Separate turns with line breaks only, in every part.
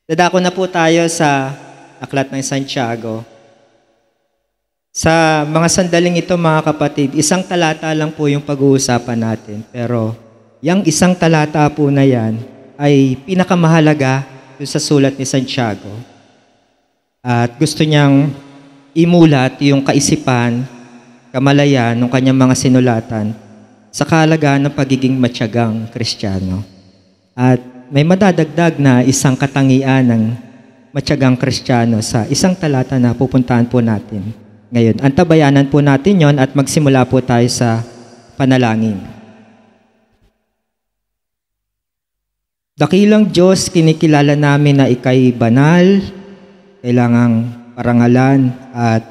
Dadako na po tayo sa Aklat ng Santiago. Sa mga sandaling ito, mga kapatid, isang talata lang po yung pag-uusapan natin. Pero yung isang talata po na yan ay pinakamahalaga sa sulat ni Santiago. At gusto niyang imulat yung kaisipan, kamalayan ng kanyang mga sinulatan sa kahalagahan ng pagiging matyagang Kristiyano. At may madadagdag na isang katangian ng matyagang Kristiyano sa isang talata na pupuntahan po natin ngayon. Antabayanan po natin yon at magsimula po tayo sa panalangin. Dakilang Diyos, kinikilala namin na ika'y banal, kailangang parangalan at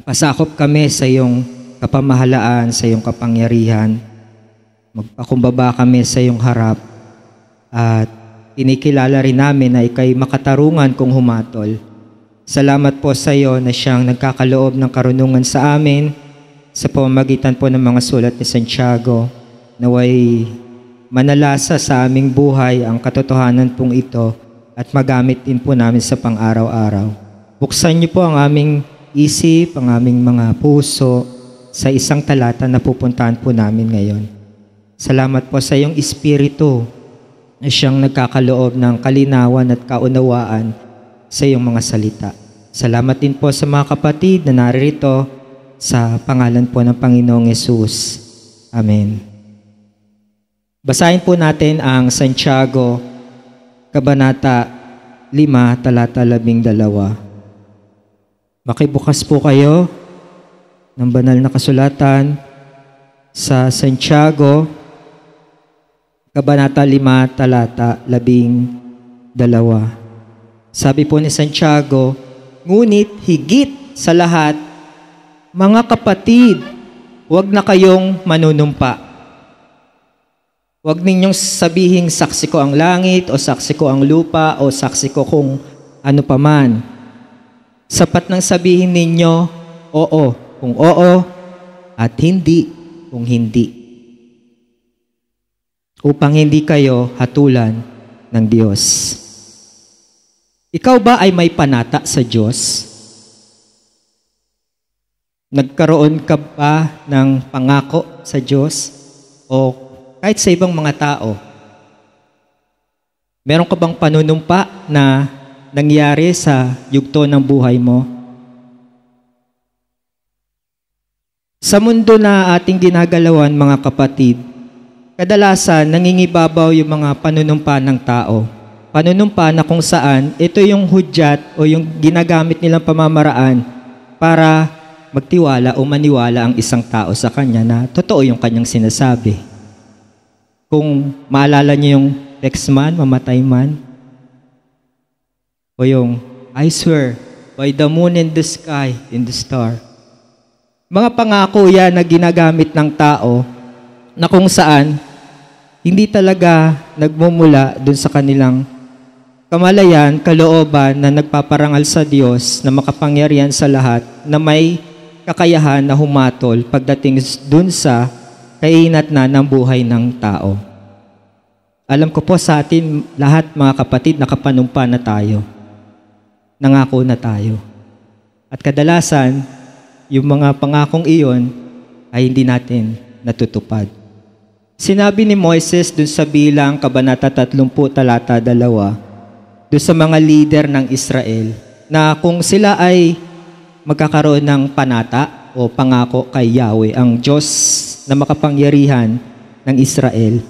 pasakop kami sa iyong kapamahalaan, sa iyong kapangyarihan. Magpakumbaba kami sa iyong harap at kinikilala rin namin na ika'y makatarungan kung humatol. Salamat po sa iyo na siyang nagkakaloob ng karunungan sa amin sa pamamagitan po ng mga sulat ni Santiago, naway manalasa sa aming buhay ang katotohanan pong ito at magamit din po namin sa pang-araw-araw. Buksan niyo po ang aming isip, ang aming mga puso sa isang talata na pupuntahan po namin ngayon. Salamat po sa iyong Espiritu na siyang nagkakaloob ng kalinawan at kaunawaan sa iyong mga salita. Salamat din po sa mga kapatid na naririto sa pangalan po ng Panginoong Yesus. Amen. Basahin po natin ang Santiago, Kabanata 5, talata 12. Makibukas po kayo ng banal na kasulatan sa Santiago, Kabanata 5, talata 12. Sabi po ni Santiago, ngunit higit sa lahat, mga kapatid, huwag na kayong manunumpa. Huwag ninyong sabihing saksi ko ang langit o saksi ko ang lupa o saksi ko kung ano paman. Sapat nang sabihin ninyo, oo kung oo at hindi kung hindi. Upang hindi kayo hatulan ng Diyos. Ikaw ba ay may panata sa Diyos? Nagkaroon ka ba ng pangako sa Diyos? O kahit sa ibang mga tao? Meron ka bang panunumpa na nangyari sa yugto ng buhay mo? Sa mundo na ating ginagalawan, mga kapatid, kadalasan nangingibabaw yung mga panunumpa ng tao. Panunumpa na kung saan ito yung hudyat o yung ginagamit nilang pamamaraan para magtiwala o maniwala ang isang tao sa kanya na totoo yung kanyang sinasabi. Kung maalala niyo yung Lexman, mamatay man, o yung I swear by the moon and the sky and the star. Mga pangako yan na ginagamit ng tao na kung saan hindi talaga nagmumula dun sa kanilang kamalayan, kalooban na nagpaparangal sa Diyos na makapangyarihan sa lahat, na may kakayahan na humatol pagdating dun sa kainat na ng buhay ng tao. Alam ko po sa atin lahat, mga kapatid, nakapanumpa na tayo. Nangako na tayo. At kadalasan, yung mga pangakong iyon ay hindi natin natutupad. Sinabi ni Moises dun sa Bilang, Kabanata 30, talata 2, dun sa mga leader ng Israel, na kung sila ay magkakaroon ng panata o pangako kay Yahweh, ang Diyos na makapangyarihan ng Israel,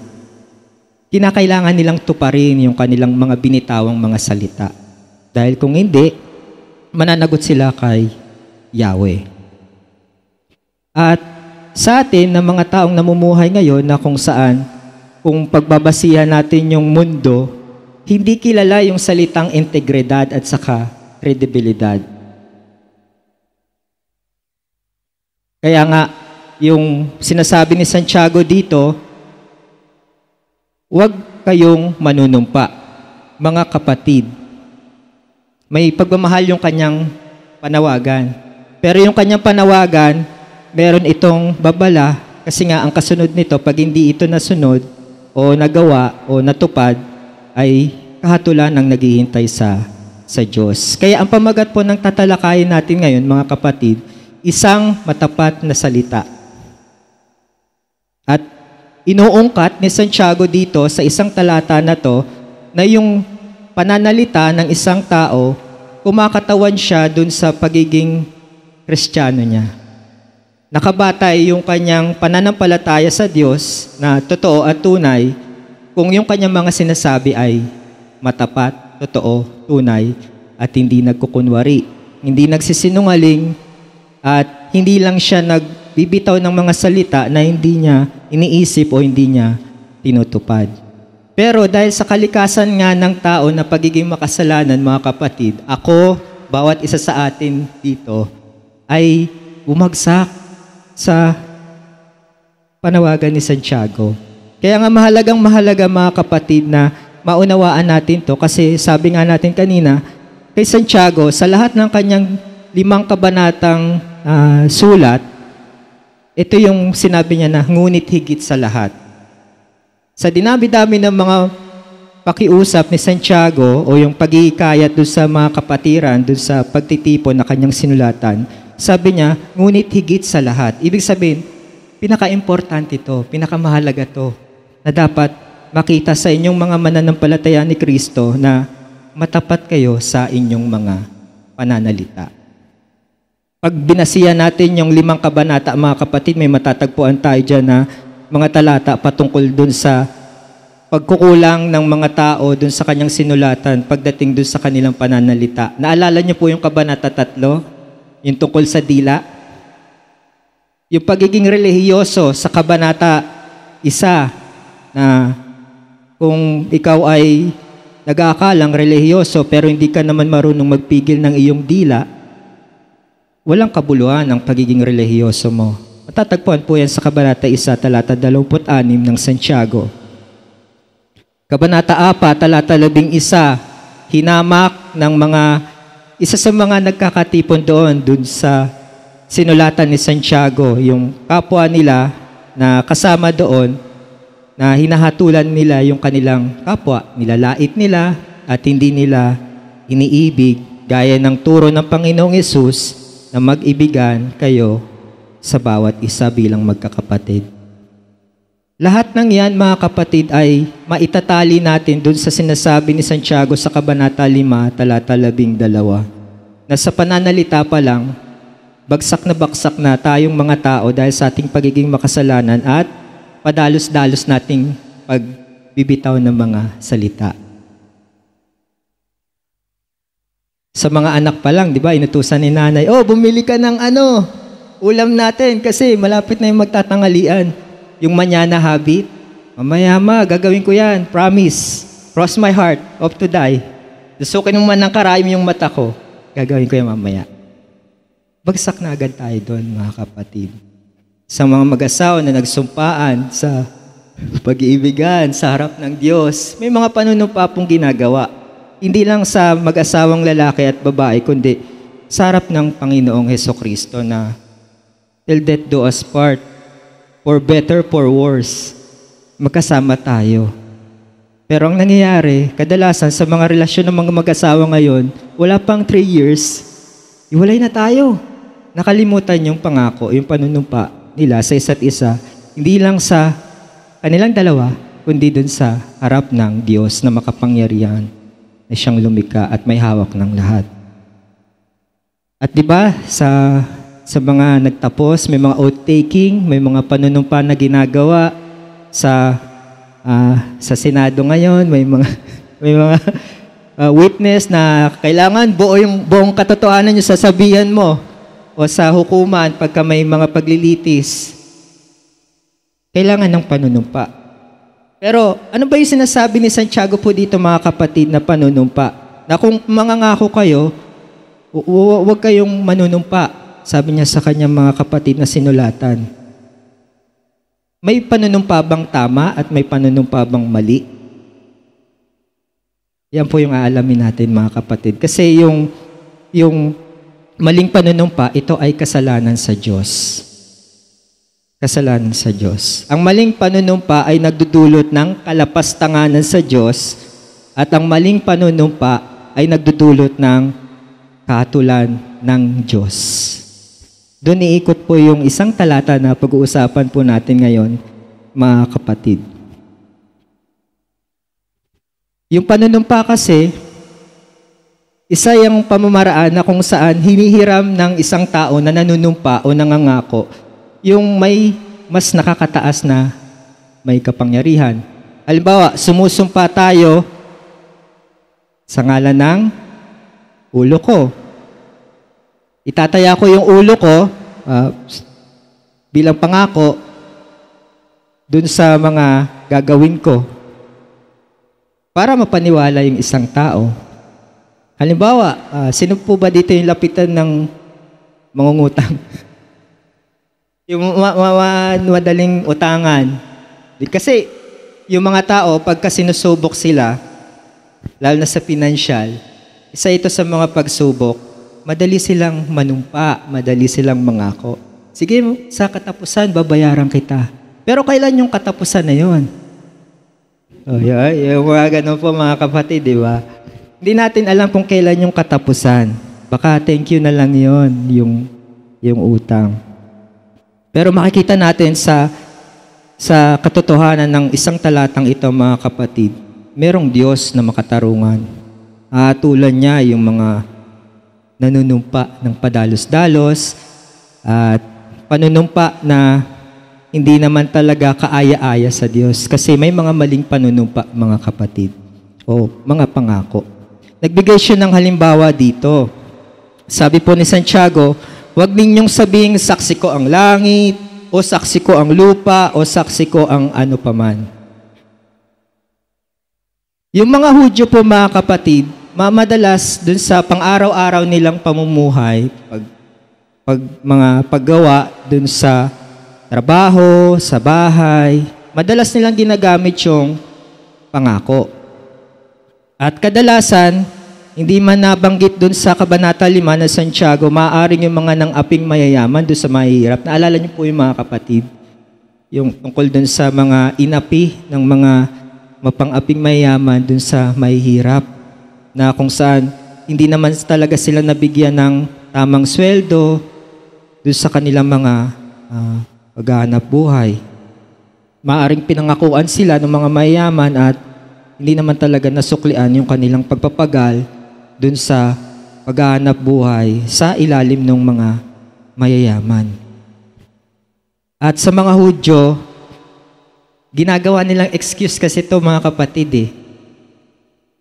kinakailangan nilang tuparin yung kanilang mga binitawang mga salita. Dahil kung hindi, mananagot sila kay Yahweh. At sa atin na mga taong namumuhay ngayon na kung saan, kung pagbabasihan natin yung mundo, hindi kilala yung salitang integridad at saka kredibilidad. Kaya nga, yung sinasabi ni Santiago dito, huwag kayong manunumpa, mga kapatid. May pagmamahal yung kanyang panawagan. Pero yung kanyang panawagan, meron itong babala kasi nga ang kasunod nito, pag hindi ito nasunod o nagawa o natupad, ay kahatulan ang naghihintay sa Diyos. Kaya ang pamagat po ng tatalakayin natin ngayon, mga kapatid, isang matapat na salita. At inuungkat ni Santiago dito sa isang talata na to na yung pananalita ng isang tao, kumakatawan siya dun sa pagiging Kristiyano niya. Nakabatay yung kanyang pananampalataya sa Diyos na totoo at tunay kung yung kanyang mga sinasabi ay matapat, totoo, tunay, at hindi nagkukunwari. Hindi nagsisinungaling at hindi lang siya nagbibitaw ng mga salita na hindi niya iniisip o hindi niya tinutupad. Pero dahil sa kalikasan nga ng tao na pagiging makasalanan, mga kapatid, ako, bawat isa sa atin dito, ay bumagsak sa panawagan ni Santiago. Kaya nga mahalaga mga kapatid na maunawaan natin to kasi sabi nga natin kanina, kay Santiago, sa lahat ng kanyang 5 kabanatang sulat, ito yung sinabi niya na ngunit higit sa lahat. Sa dinami-dami ng mga pakiusap ni Santiago o yung pag-iikayat doon sa mga kapatiran, doon sa pagtitipon na kanyang sinulatan, sabi niya, ngunit higit sa lahat. Ibig sabihin, pinaka-importante to, pinakamahalaga to, na dapat makita sa inyong mga mananampalataya ni Kristo na matapat kayo sa inyong mga pananalita. Pag binasihan natin yung 5 kabanata, mga kapatid, may matatagpuan tayo dyan na mga talata patungkol dun sa pagkukulang ng mga tao dun sa kanyang sinulatan pagdating dun sa kanilang pananalita. Naalala niyo po yung kabanata 3, yung tungkol sa dila? Yung pagiging relihiyoso sa kabanata 1 na kung ikaw ay nag-aakalang relihiyoso pero hindi ka naman marunong magpigil ng iyong dila, walang kabuluhan ang pagiging relihiyoso mo. Matatagpuan po yan sa Kabanata 1, talata 26 ng Santiago. Kabanata 4, talata 11, hinamak ng isa sa mga nagkakatipon doon sa sinulatan ni Santiago, yung kapwa nila na kasama doon, na hinahatulan nila yung kanilang kapwa, nilalait nila at hindi nila iniibig, gaya ng turo ng Panginoong Yesus na mag-ibigan kayo sa bawat isa bilang magkakapatid. Lahat ng yan, mga kapatid, ay maitatali natin dun sa sinasabi ni Santiago sa Kabanata 5, talata 12, na sa pananalita pa lang, bagsak na tayong mga tao dahil sa ating pagiging makasalanan at padalos-dalos nating pagbibitaw ng mga salita. Sa mga anak pa lang, di ba, inutusan ni nanay, bumili ka ng ulam natin kasi malapit na yung magtatangalian. Yung manyana habit, mamaya gagawin ko yan, promise, cross my heart, hope to die. Dusukin mo man ng karayom yung mata ko, gagawin ko yan mamaya. Bagsak na agad tayo doon, mga kapatid. Sa mga mag-asawa na nagsumpaan sa pag-iibigan, sa harap ng Diyos, may mga panunumpa pong ginagawa. Hindi lang sa mag-asawang lalaki at babae, kundi sa harap ng Panginoong Hesukristo na till death do us part, for better, for worse, magkasama tayo. Pero ang nangyayari, kadalasan sa mga relasyon ng mga mag-asawa ngayon, wala pang 3 years, iwalay na tayo. Nakalimutan yung pangako, yung panunumpa nila sa isa't isa, hindi lang sa kanilang dalawa, kundi dun sa harap ng Diyos na makapangyarihan, na siyang lumikha at may hawak ng lahat. At di ba sa mga nagtapos, may mga oath-taking, may mga panunumpa na ginagawa sa Senado ngayon, may mga witness na kailangan buong katotohanan yung sasabihan mo o sa hukuman pagka may mga paglilitis. Kailangan ng panunumpa. Pero ano ba yung sinasabi ni Santiago po dito, mga kapatid, na panunumpa? Na kung mangangako kayo, huwag kayong manunumpa. Sabi niya sa kanyang mga kapatid na sinulatan. May panunumpa bang tama at may panunumpa bang mali? Yan po yung aalamin natin, mga kapatid. Kasi yung maling panunumpa, ito ay kasalanan sa Diyos. Kasalanan sa Diyos. Ang maling panunumpa ay nagdudulot ng kalapastanganan sa Diyos At ang maling panunumpa ay nagdudulot ng kahatulan ng Diyos. Doon iikot po yung isang talata na pag-uusapan po natin ngayon, mga kapatid. Yung panunumpa kasi, isa yung pamamaraan na kung saan hinihiram ng isang tao na nanunumpa o nangangako yung may mas nakakataas na may kapangyarihan. Halimbawa, sumusumpa tayo sa ngalan ng ulo ko. Itataya ko yung ulo ko bilang pangako dun sa mga gagawin ko para mapaniwala yung isang tao. Halimbawa, sino po ba dito yung lapitan ng mangungutang? Yung madaling utangan. Kasi yung mga tao, pagka sinusubok sila, lalo na sa financial, isa ito sa mga pagsubok, madali silang manumpa, madali silang mangako. Sige, sa katapusan, babayaran kita. Pero kailan yung katapusan na yun? Yung mga ganun po mga kapatid, di ba? Hindi natin alam kung kailan yung katapusan. Baka thank you na lang yon yung utang. Pero makikita natin sa katotohanan ng isang talatang ito, mga kapatid, merong Diyos na makatarungan. Tulad niya yung mga nanunumpa ng padalos-dalos at panunumpa na hindi naman talaga kaaya-aya sa Diyos kasi may mga maling panunumpa, mga kapatid, o mga pangako. Nagbigay siya ng halimbawa dito. Sabi po ni Santiago, huwag ninyong sabihing saksi ko ang langit, o saksi ko ang lupa, o saksi ko ang ano paman. Yung mga Hudyo po, mga kapatid, madalas dun sa pang-araw-araw nilang pamumuhay, mga paggawa dun sa trabaho, sa bahay, madalas nilang ginagamit yung pangako. At kadalasan, hindi man nabanggit dun sa Kabanata 5 na Santiago, maaaring yung mga nang-aping mayayaman dun sa mahihirap. Naalala niyo po yung mga kapatid, yung tungkol dun sa mga inapi ng mga mapang-aping mayayaman dun sa mahihirap, na kung saan hindi naman talaga sila nabigyan ng tamang sweldo dun sa kanilang mga paghahanap buhay. Maaaring pinangakuan sila ng mga mayayaman at hindi naman talaga nasuklian yung kanilang pagpapagal dun sa paghahanap buhay sa ilalim ng mga mayayaman. At sa mga Hudyo, ginagawa nilang excuse kasi ito, mga kapatid eh.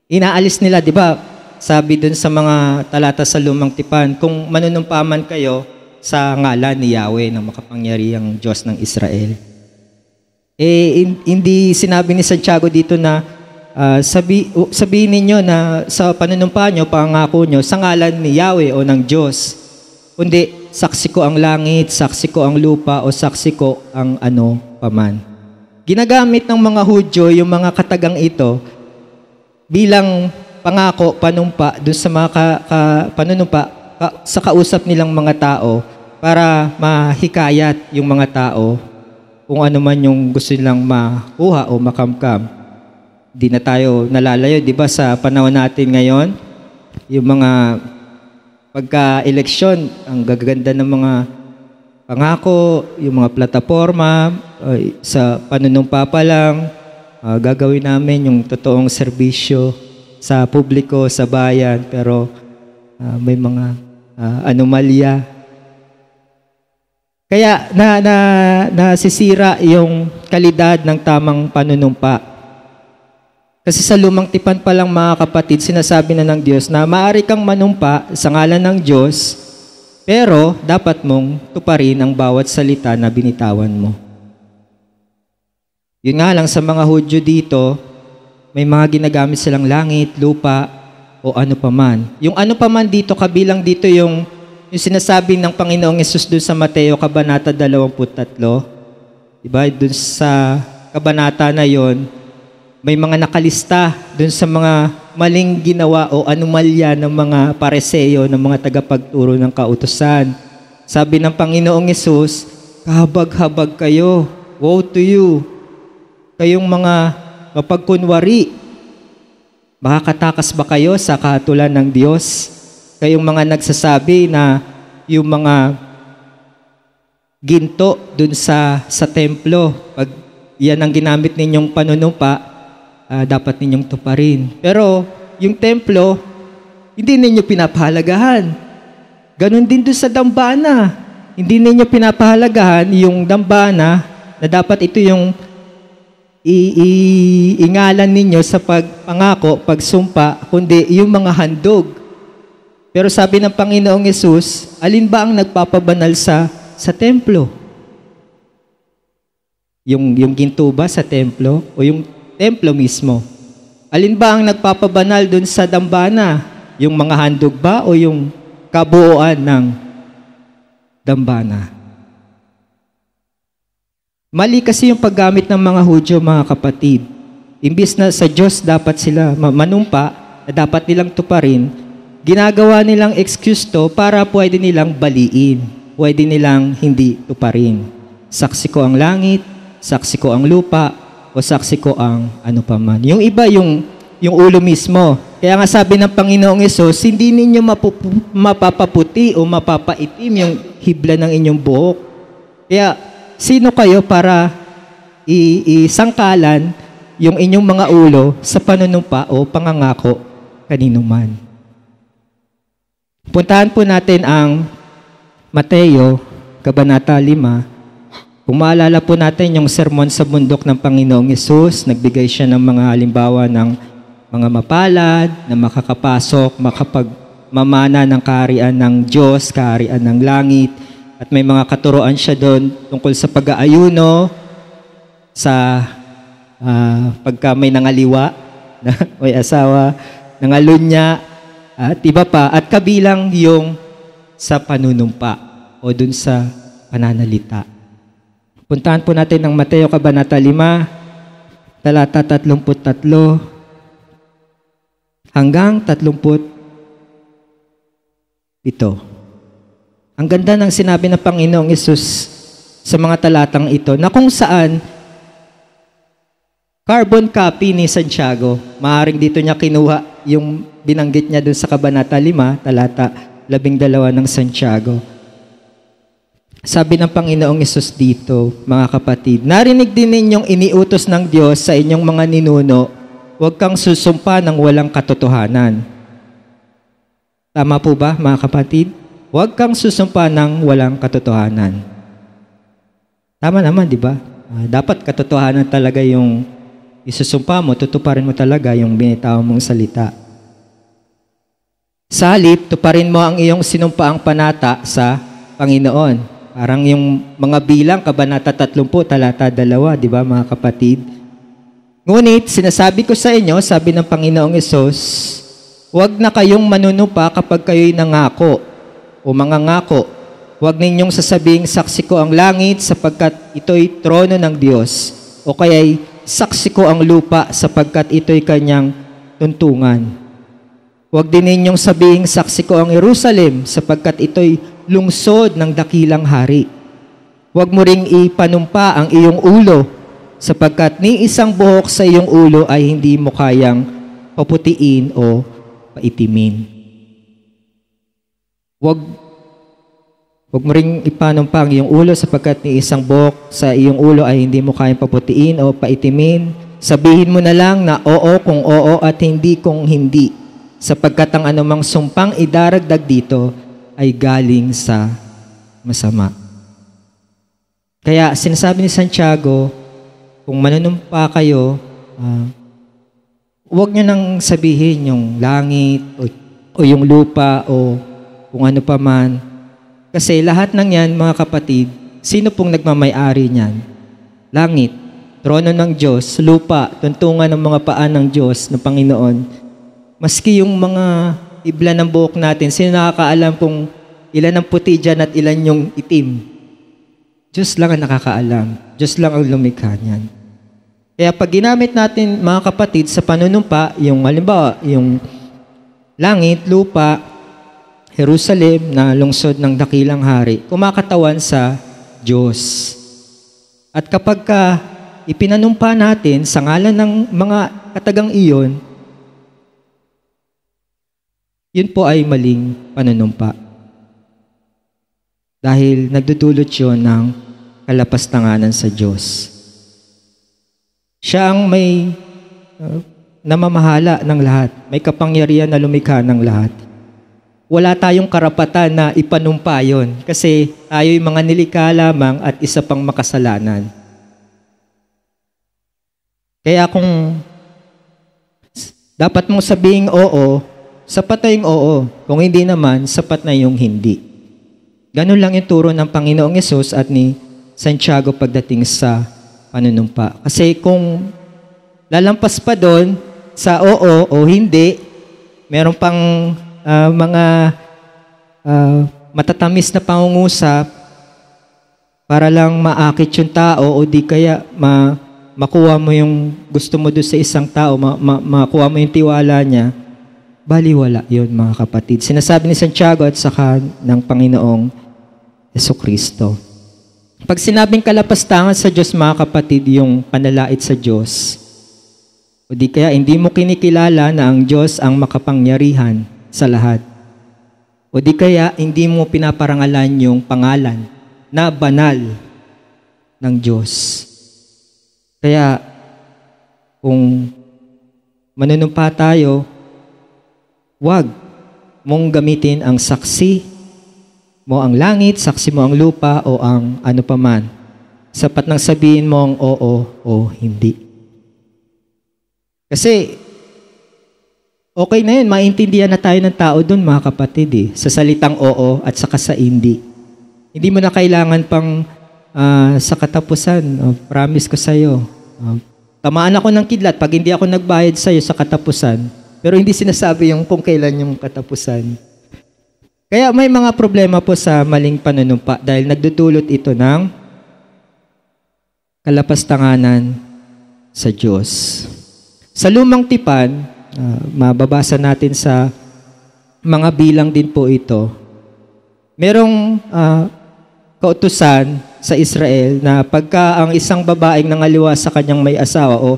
Inaalis nila, di ba? Sabi dun sa mga talata sa Lumang Tipan, kung manunumpaman kayo sa ngalan ni Yahweh, ng makapangyarihang Diyos ng Israel. Hindi sinabi ni Santiago dito na sabihin ninyo na sa panunumpa nyo, pangako nyo, sa ngalan ni Yahweh o ng Diyos. Kundi, saksi ko ang langit, saksi ko ang lupa, o saksi ko ang ano paman. Ginagamit ng mga Hudyo yung mga katagang ito bilang pangako, panumpa, doon sa mga panunumpa sa kausap nilang mga tao para mahikayat yung mga tao kung ano man yung gusto nilang makuha o makamkam. Di na tayo nalalayo, di ba, sa panahon natin ngayon, yung mga pagka-eleksyon, ang gaganda ng mga pangako, yung mga plataforma, sa panunumpa pa lang, gagawin namin yung totoong serbisyo sa publiko, sa bayan, pero may mga anomalya. Kaya nasisira yung kalidad ng tamang panunumpa. Kasi sa Lumang Tipan pa lang, mga kapatid, sinasabi na ng Diyos na maaari kang manumpa sa ngalan ng Diyos, pero dapat mong tuparin ang bawat salita na binitawan mo. Yun nga lang, sa mga Hudyo dito, may mga ginagamit silang langit, lupa, o ano paman. Yung ano paman dito, kabilang dito yung sinasabi ng Panginoong Yesus doon sa Mateo, Kabanata 23. Diba? Doon sa kabanata na yon, may mga nakalista dun sa mga maling ginawa o anomalya ng mga Pariseo, ng mga tagapagturo ng kautusan. Sabi ng Panginoong Yesus, kahabag-habag kayo, woe to you, kayong mga mapagkunwari, Makakatakas ba kayo sa kahatulan ng Diyos? Kayong mga nagsasabi na yung mga ginto dun sa templo, pag yan ang ginamit ninyong panunumpa, dapat ninyong tuparin. Pero yung templo, hindi ninyo pinapahalagahan. Ganon din dun sa dambana. Hindi ninyo pinapahalagahan yung dambana na dapat ito yung iingalan ninyo sa pagpangako, pagsumpa, kundi yung mga handog. Pero sabi ng Panginoong Yesus, alin ba ang nagpapabanal sa templo? Yung ginto ba sa templo o yung templo mismo? Alin ba ang nagpapabanal dun sa dambana? Yung mga handog ba o yung kabuuan ng dambana? Mali kasi yung paggamit ng mga Hudyo, mga kapatid. Imbis na sa Diyos dapat sila manumpa, na dapat nilang tuparin, ginagawa nilang excuse to para pwede nilang baliin. Pwede nilang hindi tuparin. Saksi ko ang langit, saksi ko ang lupa, o saksi ko ang ano paman. Yung iba, yung ulo mismo. Kaya nga sabi ng Panginoong Yesus, hindi ninyo mapapaputi o mapapaitim yung hibla ng inyong buhok. Kaya, sino kayo para isangkalan yung inyong mga ulo sa panunumpa o pangangako kanino man? Puntahan po natin ang Mateo, Kabanata 5. Kung maalala po natin yung sermon sa bundok ng Panginoong Yesus, nagbigay siya ng mga halimbawa ng mga mapalad na makakapasok, makapagmamana ng kaharian ng Diyos, kaharian ng langit. At may mga katuroan siya doon tungkol sa pag-aayuno, sa pagka may nangaliwa, may asawa, nangalunya, at iba pa. At kabilang yung sa panunumpa o doon sa pananalita. Puntahan po natin ng Mateo Kabanata 5, talata 33 hanggang 37. Ang ganda ng sinabi ng Panginoong Yesus sa mga talatang ito, na kung saan carbon copy ni Santiago. Maaaring dito niya kinuha yung binanggit niya dun sa Kabanata 5, talata 12 ng Santiago. Sabi ng Panginoong Yesus dito, mga kapatid, narinig din ninyong iniutos ng Diyos sa inyong mga ninuno, huwag kang susumpa ng walang katotohanan. Tama po ba, mga kapatid? Huwag kang susumpa ng walang katotohanan. Tama naman, di ba? Dapat katotohanan talaga yung isusumpa mo, tutuparin mo talaga yung binitaw mong salita. Sa halip, tuparin mo ang iyong sinumpaang panata sa Panginoon. Parang yung mga bilang, Kabanata 30, talata 2, di ba, mga kapatid? Ngunit, sinasabi ko sa inyo, sabi ng Panginoong Yesus, huwag na kayong manunumpa kapag kayo'y nangako o mangangako. Huwag ninyong sasabing, saksi ko ang langit sapagkat ito'y trono ng Diyos, o kaya'y saksi ko ang lupa sapagkat ito'y kanyang tuntungan. Huwag din ninyong sabing, saksi ko ang Jerusalem sapagkat ito'y lungsod ng dakilang hari. Huwag mo ring ipanumpa ang iyong ulo sapagkat ni isang buhok sa iyong ulo ay hindi mo kayang paputiin o paitimin. Huwag mo ring ipanumpa ang iyong ulo sapagkat ni isang buhok sa iyong ulo ay hindi mo kayang paputiin o paitimin. Sabihin mo na lang na oo kung oo at hindi kung hindi, sapagkat ang anumang sumpang idaragdag dito ay galing sa masama. Kaya sinasabi ni Santiago, kung manunumpa kayo, huwag nyo nang sabihin yung langit o yung lupa o kung ano pa man. Kasi lahat ng yan, mga kapatid, sino pong nagmamay-ari niyan? Langit, trono ng Diyos, lupa, tuntungan ng mga paan ng Diyos, ng Panginoon. Maski yung mga ibla ng buhok natin, sino nakakaalam kung ilan ang puti dyan at ilan yung itim? Diyos lang ang nakakaalam. Diyos lang ang lumikha niyan. Kaya pag ginamit natin, mga kapatid, sa panunumpa, yung halimbawa, yung langit, lupa, Jerusalem na lungsod ng dakilang hari, kumakatawan sa Diyos. At kapag ipinanumpa natin sa ngalan ng mga katagang iyon, yun po ay maling panunumpa. Dahil nagdudulot yun ng kalapastanganan sa Diyos. Siya ang may namamahala ng lahat. May kapangyarihan na lumikha ng lahat. Wala tayong karapatan na ipanumpa yun kasi tayo'y mga nilikha lamang at isa pang makasalanan. Kaya kung dapat mong sabihing oo, sapat na yung oo. Kung hindi naman, sapat na yung hindi. Ganun lang yung turo ng Panginoong Yesus at ni Santiago pagdating sa panunumpa. Kasi kung lalampas pa doon sa oo o hindi, meron pang mga matatamis na pangungusap para lang maakit yung tao o di kaya makuha mo yung gusto mo doon sa isang tao, makuha mo yung tiwala niya, baliwala yun mga kapatid. Sinasabi ni Santiago at saka ng Panginoong Jesucristo. Pag sinabing kalapastangan sa Diyos mga kapatid, yung panalait sa Diyos, o di kaya hindi mo kinikilala na ang Diyos ang makapangyarihan sa lahat. O di kaya hindi mo pinaparangalan yung pangalan na banal ng Diyos. Kaya kung manunumpa tayo, wag mong gamitin ang saksi mo ang langit, saksi mo ang lupa o ang ano paman. Sapat nang sabihin mo ang oo o hindi. Kasi okay na yun, maintindihan na tayo ng tao doon mga kapatid sa salitang oo at saka sa hindi. Hindi mo na kailangan pang sa katapusan, promise ko sa'yo, tamaan ako ng kidlat pag hindi ako nagbayad sa'yo sa katapusan, pero hindi sinasabi yung kung kailan yung katapusan. Kaya may mga problema po sa maling panunumpa dahil nagdudulot ito ng kalapastanganan sa Diyos. Sa lumang tipan, mababasa natin sa mga bilang din po ito. Merong kautusan sa Israel na pagka ang isang babaeng nangaliwa sa kanyang may asawa o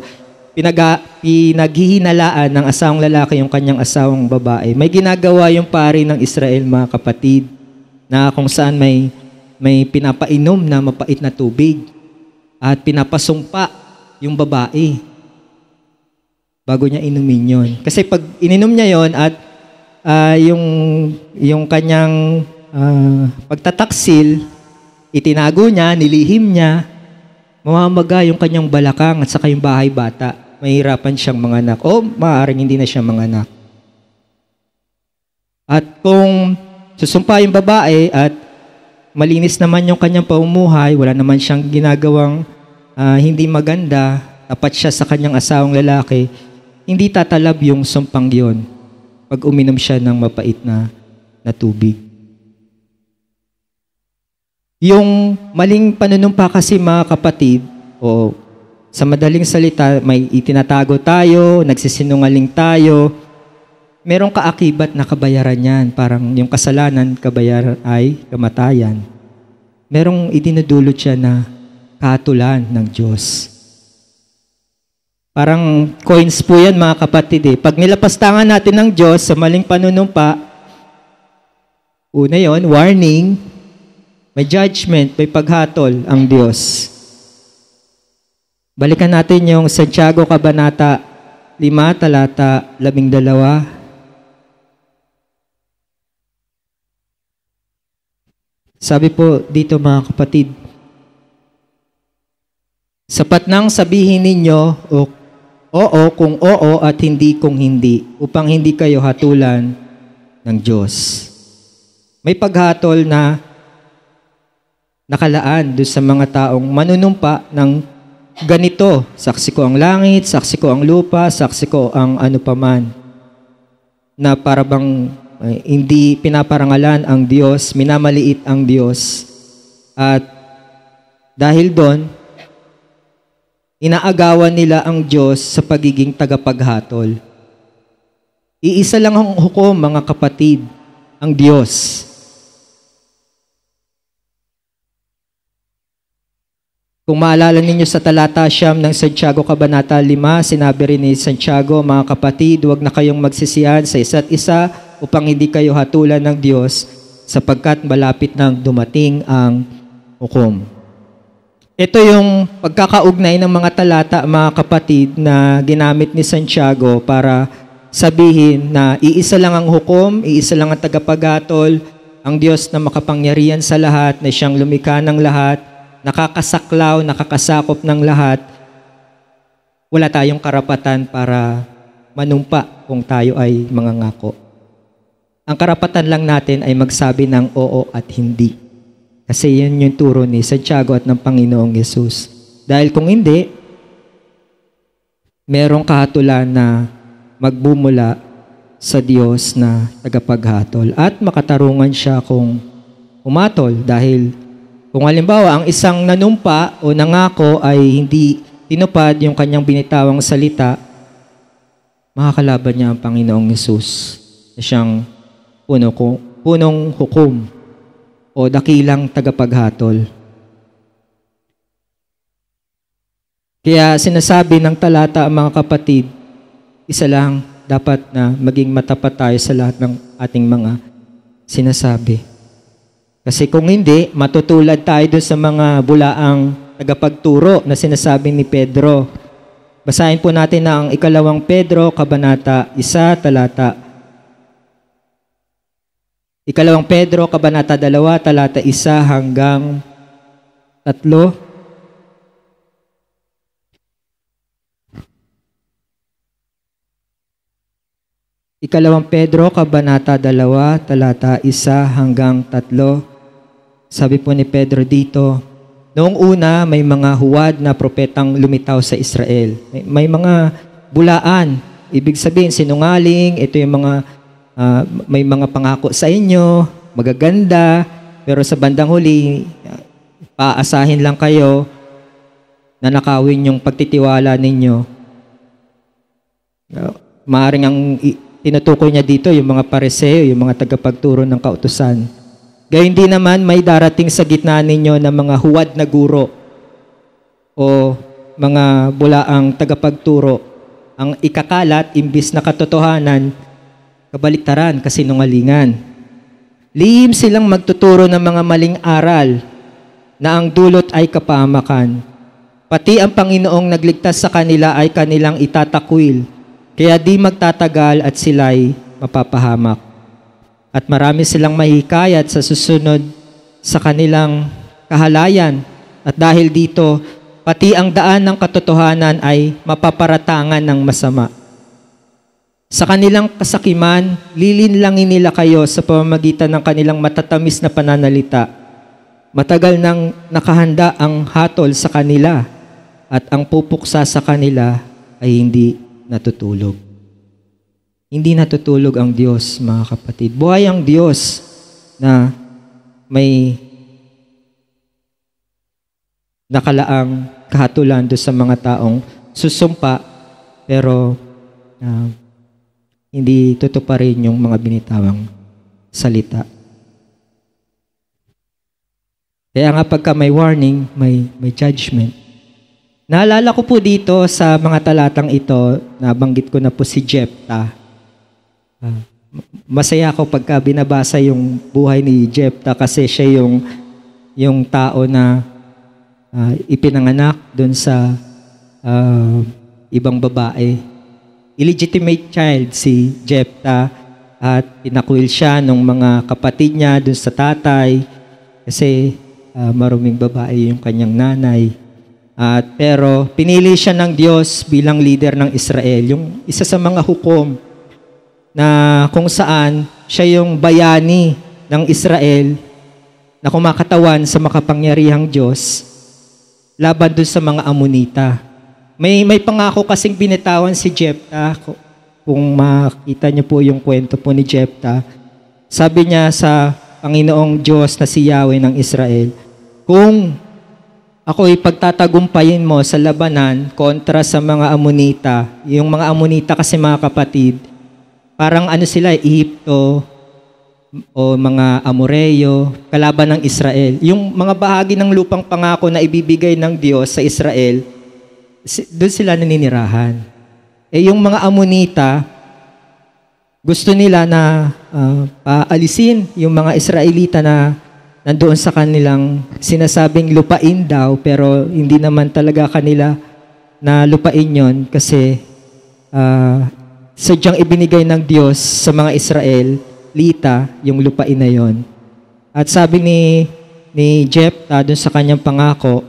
pinaghihinalaan ng asawang lalaki yung kanyang asawang babae, may ginagawa yung pari ng Israel mga kapatid na kung saan may pinapainom na mapait na tubig at pinapasumpa yung babae bago niya inumin yon. Kasi pag ininom niya yon at yung kanyang pagtataksil, itinago niya, nilihim niya, mamamaga yung kanyang balakang at saka yung bahay bata. Mahirapan siyang manganak o maaaring hindi na siya manganak. At kung susumpa yung babae at malinis naman yung kanyang pamumuhay, wala naman siyang ginagawang hindi maganda, tapat siya sa kanyang asawang lalaki, hindi tatalab yung sumpang yon pag uminom siya ng mapait na tubig. Yung maling panunumpa kasi mga kapatid, o sa madaling salita, may itinatago tayo, nagsisinungaling tayo, merong kaakibat na kabayaran yan. Parang yung kasalanan, kabayaran ay kamatayan. Merong idinudulot siya na kahatulan ng Diyos. Parang coins po yan mga kapatid. Pag nilapastangan natin ng Diyos sa maling panunumpa, una yon, warning, may judgment, may paghatol ang Diyos. Balikan natin yung Santiago Kabanata 5, talata 12. Sabi po dito mga kapatid, sapat nang sabihin ninyo oo kung oo at hindi kung hindi, upang hindi kayo hatulan ng Diyos. May paghatol na nakalaan doon sa mga taong manunumpa ng ganito, saksi ko ang langit, saksi ko ang lupa, saksi ko ang ano paman, na para bang hindi pinaparangalan ang Diyos, minamaliit ang Diyos. At dahil doon, inaagawan nila ang Diyos sa pagiging tagapaghatol. Iisa lang ang hukom, mga kapatid, ang Diyos. Kung maalala ninyo sa talata 9 ng Santiago Kabanata 5, sinabi rin ni Santiago, mga kapatid, huwag na kayong magsisihan sa isa't isa upang hindi kayo hatulan ng Diyos sapagkat malapit nang dumating ang hukom. Ito yung pagkakaugnay ng mga talata, mga kapatid, na ginamit ni Santiago para sabihin na iisa lang ang hukom, iisa lang ang tagapaghatol, ang Diyos na makapangyarihan sa lahat, na siyang lumikha ng lahat, nakakasaklaw, nakakasakop ng lahat. Wala tayong karapatan para manumpa kung tayo ay mangangako. Ang karapatan lang natin ay magsabi ng oo at hindi. Kasi yun yung turo ni Santiago at ng Panginoong Yesus. Dahil kung hindi, merong kahatulan na magbumula sa Diyos na tagapaghatol at makatarungan siya kung umatol. Dahil kung halimbawa ang isang nanumpa o nangako ay hindi tinupad yung kanyang binitawang salita, makakalaban niya ang Panginoong Yesus na siyang punong hukom o dakilang tagapaghatol. Kaya sinasabi ng talata, mga kapatid, isa lang dapat na maging matapat tayo sa lahat ng ating mga sinasabi. Kasi kung hindi, matutulad tayo doon sa mga bulaang tagapagturo na sinasabi ni Pedro. Basahin po natin na ang 2 Pedro, Kabanata 1, talata 2 Pedro, Kabanata 2, talata 1 hanggang 3. 2 Pedro, Kabanata 2, talata 1 hanggang 3. Sabi po ni Pedro dito, noong una may mga huwad na propetang lumitaw sa Israel. May mga bulaan, ibig sabihin sinungaling, ito yung mga may mga pangako sa inyo, magaganda, pero sa bandang huli, paasahin lang kayo na nakawin yung pagtitiwala ninyo. Maaring ang tinutukoy niya dito yung mga pariseo, yung mga tagapagturo ng kautusan. Gayun din naman may darating sa gitna ninyo ng mga huwad na guro o mga bulaang tagapagturo. Ang ikakalat, imbis na katotohanan, kabaliktaran, kasinungalingan. Lihim silang magtuturo ng mga maling aral na ang dulot ay kapahamakan. Pati ang Panginoong nagligtas sa kanila ay kanilang itatakwil, kaya di magtatagal at sila'y mapapahamak. At marami silang mahikayat sa susunod sa kanilang kahalayan. At dahil dito, pati ang daan ng katotohanan ay mapaparatangan ng masama. Sa kanilang kasakiman, lilinlangin nila kayo sa pamamagitan ng kanilang matatamis na pananalita. Matagal nang nakahanda ang hatol sa kanila at ang pupuksa sa kanila ay hindi natutulog. Hindi natutulog ang Diyos, mga kapatid. Buhay ang Diyos na may nakalaang kahatulan doon sa mga taong susumpa pero hindi tutuparin yung mga binitawang salita. Kaya nga pagka may warning, may judgment. Naalala ko po dito sa mga talatang ito, nabanggit ko na po si Jephthah. Masaya ako pagka binabasa yung buhay ni Jephthah kasi siya yung tao na ipinanganak doon sa ibang babae. Illegitimate child si Jephthah at pinakwil siya ng mga kapatid niya doon sa tatay kasi maruming babae yung kanyang nanay. Pero pinili siya ng Diyos bilang leader ng Israel. Yung isa sa mga hukom na kung saan siya yung bayani ng Israel na kumakatawan sa makapangyarihang Diyos laban doon sa mga Amonita. May pangako kasing binitawan si Jephthah. Kung makita niyo po yung kwento po ni Jephthah, sabi niya sa Panginoong Diyos na si Yahweh ng Israel, kung ako'y pagtatagumpayin mo sa labanan kontra sa mga Amonita, yung mga Amonita kasi mga kapatid, parang ano sila, Ehipto o mga Amoreyo, kalaban ng Israel. Yung mga bahagi ng lupang pangako na ibibigay ng Diyos sa Israel, doon sila naninirahan. Yung mga Amonita, Gusto nila na paalisin yung mga Israelita na nandoon sa kanilang sinasabing lupain daw, pero hindi naman talaga kanila na lupain yon kasi sadyang ibinigay ng Diyos sa mga Israelita yung lupain na yon. At sabi ni Jephthah dun sa kanyang pangako,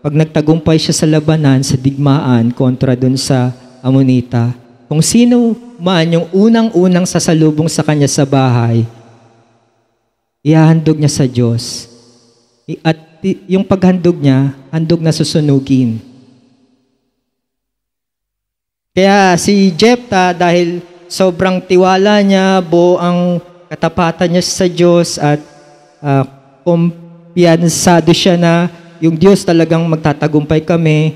pag nagtagumpay siya sa labanan, sa digmaan kontra dun sa Amonita, kung sino man yung unang-unang sasalubong sa kanya sa bahay, ihahandog niya sa Diyos. At yung paghandog niya, handog na susunugin. Kaya si Jephthah, dahil sobrang tiwala niya, buo ang katapatan niya sa Diyos at kumpiyansado siya na yung Diyos talagang magtatagumpay kami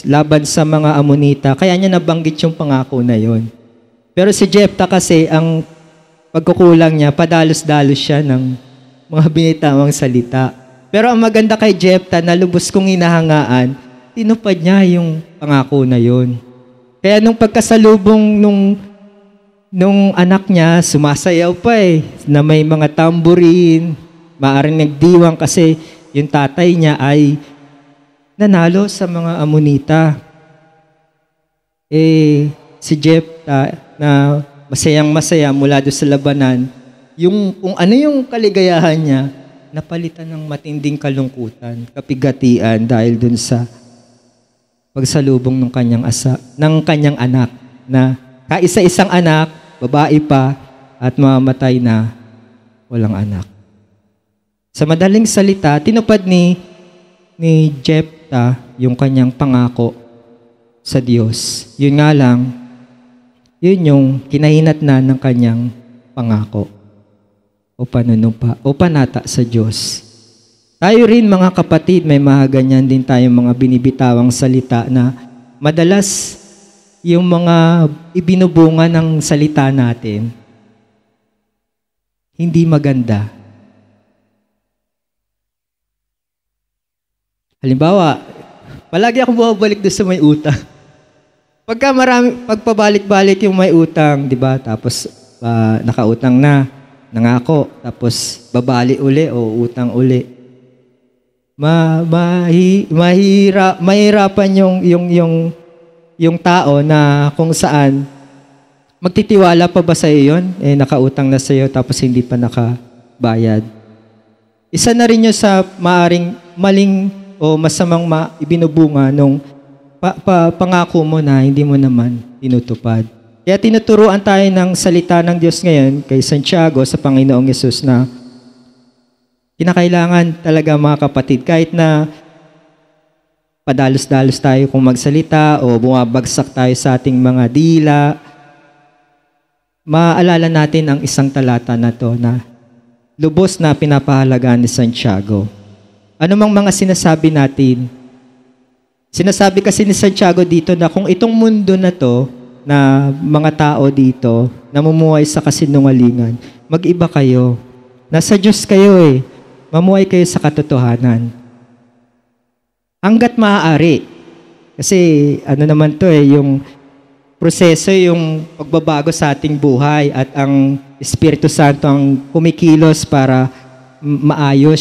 laban sa mga Amonita. Kaya niya nabanggit yung pangako na yon. Pero si Jephthah kasi, ang pagkukulang niya, padalos-dalos siya ng mga binitawang salita. Pero ang maganda kay Jephthah, na lubos kong hinahangaan, tinupad niya yung pangako na yon. Kaya nung pagkasalubong nung anak niya, sumasayaw pa na may mga tambourine, maaaring nagdiwang kasi yung tatay niya ay nanalo sa mga Amonita. Si Jephthah na masayang-masaya mula doon sa labanan, kung ano yung kaligayahan niya, napalitan ng matinding kalungkutan, kapigatian dahil doon sa pagsalubong ng kanyang anak na kaisa-isang anak, babae pa, at mamamatay na walang anak. Sa madaling salita, tinupad ni Jephthah yung kanyang pangako sa Diyos. Yun nga lang, yun yung kinahinatnan ng kanyang pangako o panunumpa o panata sa Diyos. Tayo rin mga kapatid, may mga ganyan din tayong mga binibitawang salita na madalas yung mga ibinubunga ng salita natin hindi maganda. Halimbawa, palagi ako bumabalik doon sa may utang. Pagpabalik-balik yung may utang, di ba? Tapos nakautang na, nangako, tapos babali uli o utang uli. Mahirapan yung tao na kung saan magtitiwala pa ba sa iyo yun? Nakautang na sa iyo tapos hindi pa nakabayad. Isa na rin yun sa maaring maling o masamang ibinubunga nung pangako mo na hindi mo naman tinutupad. Kaya tinuturuan tayo ng salita ng Diyos ngayon kay Santiago sa Panginoong Yesus na kinakailangan talaga mga kapatid, kahit na padalos-dalos tayo kung magsalita o bumabagsak tayo sa ating mga dila, maalala natin ang isang talata na to na lubos na pinapahalagaan ni Santiago. Ano mang mga sinasabi natin, sinasabi kasi ni Santiago dito na kung itong mundo na to, na mga tao dito, namumuhay sa kasinungalingan, mag-iba kayo. Nasa Diyos kayo mamuhay kayo sa katotohanan. Hanggat maaari. Kasi ano naman to yung proseso, yung pagbabago sa ating buhay at ang Espiritu Santo ang kumikilos para maayos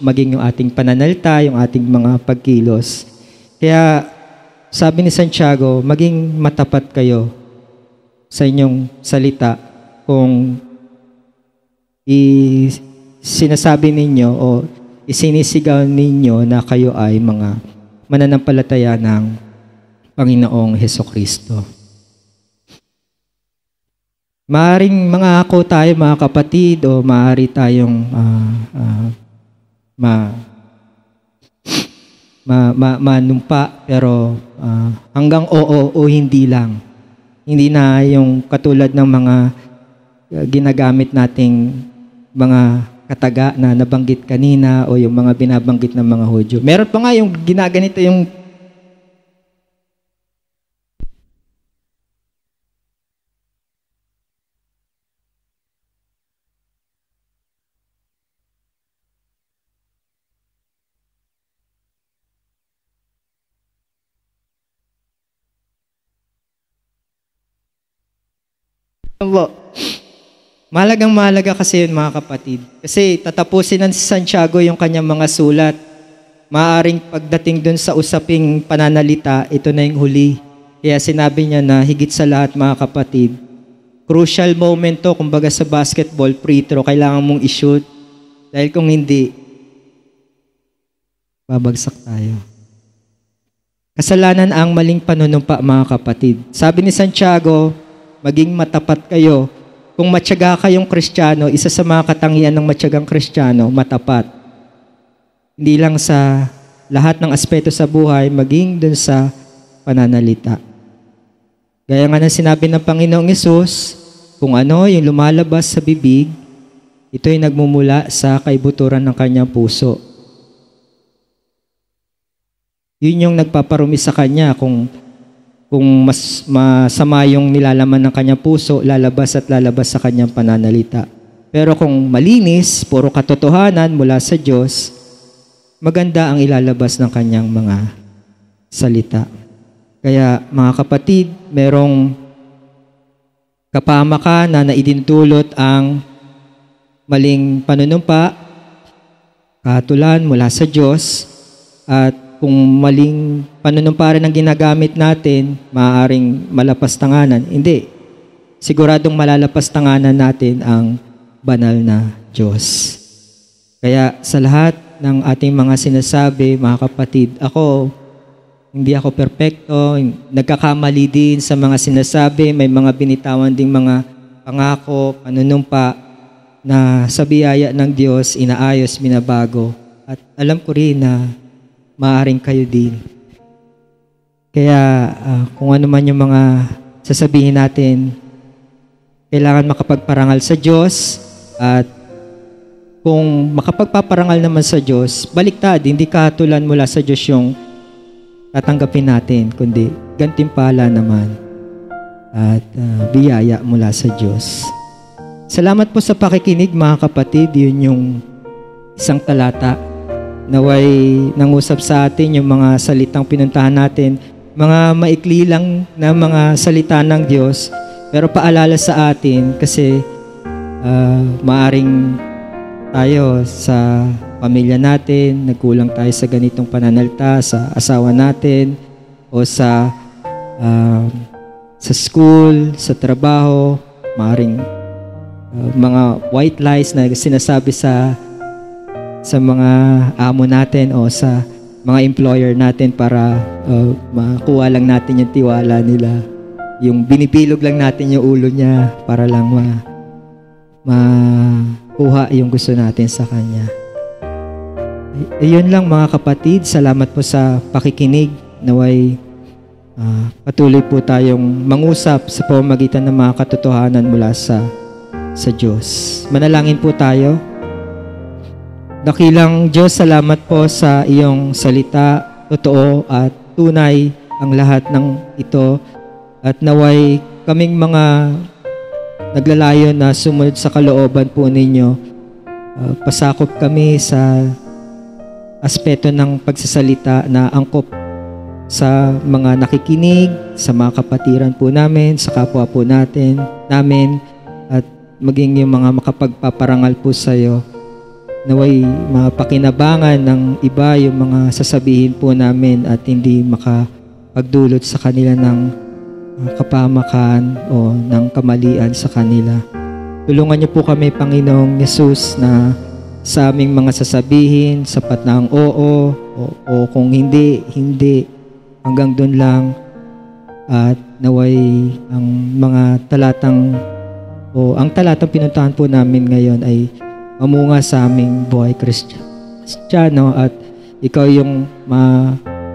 maging yung ating pananalita, yung ating mga pagkilos. Kaya sabi ni Santiago, maging matapat kayo sa inyong salita kung sinasabi ninyo o isinisigaw ninyo na kayo ay mga mananampalataya ng Panginoong Hesukristo. Maaring mga ako tayo mga kapatid o maaari tayong manumpa pero hanggang oo o hindi lang. Hindi na yung katulad ng mga ginagamit nating mga kataga na nabanggit kanina o yung mga binabanggit ng mga Hudyo. Meron pa nga yung ginaganito yung Mahalagang-mahalaga kasi yun, mga kapatid. Kasi tatapusin ng Santiago yung kanyang mga sulat. Maaring pagdating dun sa usaping pananalita, ito na yung huli. Kaya sinabi niya na higit sa lahat, mga kapatid, crucial moment to, kumbaga sa basketball, free throw, kailangan mong i-shoot. Dahil kung hindi, babagsak tayo. Kasalanan ang maling panunumpa, mga kapatid. Sabi ni Santiago, maging matapat kayo. Kung matyaga kayong Kristiyano, isa sa mga katangian ng matyagang Kristiyano, matapat. Hindi lang sa lahat ng aspeto sa buhay, maging dun sa pananalita. Gaya nga ng sinabi ng Panginoong Hesus, kung ano yung lumalabas sa bibig, ito'y nagmumula sa kaibuturan ng kanyang puso. Yun yung nagpaparumi sa kanya. Kung mas masama yung nilalaman ng kanyang puso, lalabas at lalabas sa kanyang pananalita. Pero kung malinis, puro katotohanan mula sa Diyos, maganda ang ilalabas ng kanyang mga salita. Kaya mga kapatid, merong kapahamakan na idinudulot ang maling panunumpa, kahatulan mula sa Diyos, at kung maling panunumpa rin ang ginagamit natin, maaaring malapastanganan. Hindi. Siguradong malalapastanganan natin ang banal na Diyos. Kaya sa lahat ng ating mga sinasabi, mga kapatid, hindi ako perpekto, nagkakamali din sa mga sinasabi, may mga binitawan ding mga pangako, panunumpa na sa biyaya ng Diyos, inaayos, binabago. At alam ko rin na maaaring kayo din. Kaya kung ano man yung mga sasabihin natin, kailangan makapagparangal sa Diyos, at kung makapagpaparangal naman sa Diyos, baliktad, hindi kahatulan mula sa Diyos yung tatanggapin natin, kundi gantimpala naman at biyaya mula sa Diyos. Salamat po sa pakikinig, mga kapatid. Yun yung isang talata naway nangusap sa atin yung mga salitang pinuntahan natin, mga maikli lang na mga salita ng Diyos, pero paalala sa atin kasi maaring tayo sa pamilya natin, nagkulang tayo sa ganitong pananalita, sa asawa natin, o sa school, sa trabaho, maaring mga white lies na sinasabi sa mga amo natin o sa mga employer natin para makuha lang natin yung tiwala nila. Yung binibilog lang natin yung ulo niya para lang makuha yung gusto natin sa kanya. Ayun lang, mga kapatid. Salamat po sa pakikinig. Naway patuloy po tayong mangusap sa pamamagitan ng mga katotohanan mula sa Diyos. Manalangin po tayo. Dakilang Diyos, salamat po sa iyong salita, totoo at tunay ang lahat ng ito, at naway kaming mga naglalayo na sumunod sa kalooban po ninyo, pasakop kami sa aspeto ng pagsasalita na angkop sa mga nakikinig, sa mga kapatiran po namin, sa kapwa po namin, at maging yung mga makapagpaparangal po sa iyo. Naway mapakinabangan ng iba yung mga sasabihin po namin at hindi makapagdulot sa kanila ng kapahamakan o ng kamalian sa kanila. Tulungan niyo po kami, Panginoong Hesus, na sa aming mga sasabihin, sapat na ang oo, o kung hindi, hanggang doon lang. At naway ang mga talatang ang talatang pinuntahan po namin ngayon ay mamunga sa aming buhay Kristiyano, at ikaw yung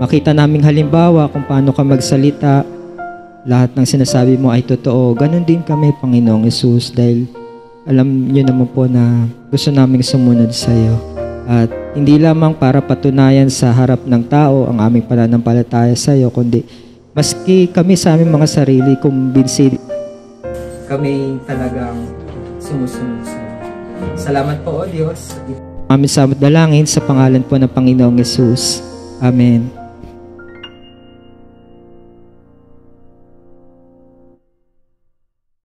makita naming halimbawa kung paano ka magsalita. Lahat ng sinasabi mo ay totoo. Ganon din kami, Panginoong Hesus, dahil alam niyo naman po na gusto naming sumunod sa iyo. At hindi lamang para patunayan sa harap ng tao ang aming pananampalataya sa iyo, kundi maski kami sa aming mga sarili, kumbinsi kami talagang sumusunod sa iyo. Salamat po, O Diyos. Aming samad dalangin sa pangalan po ng Panginoong Hesus. Amen.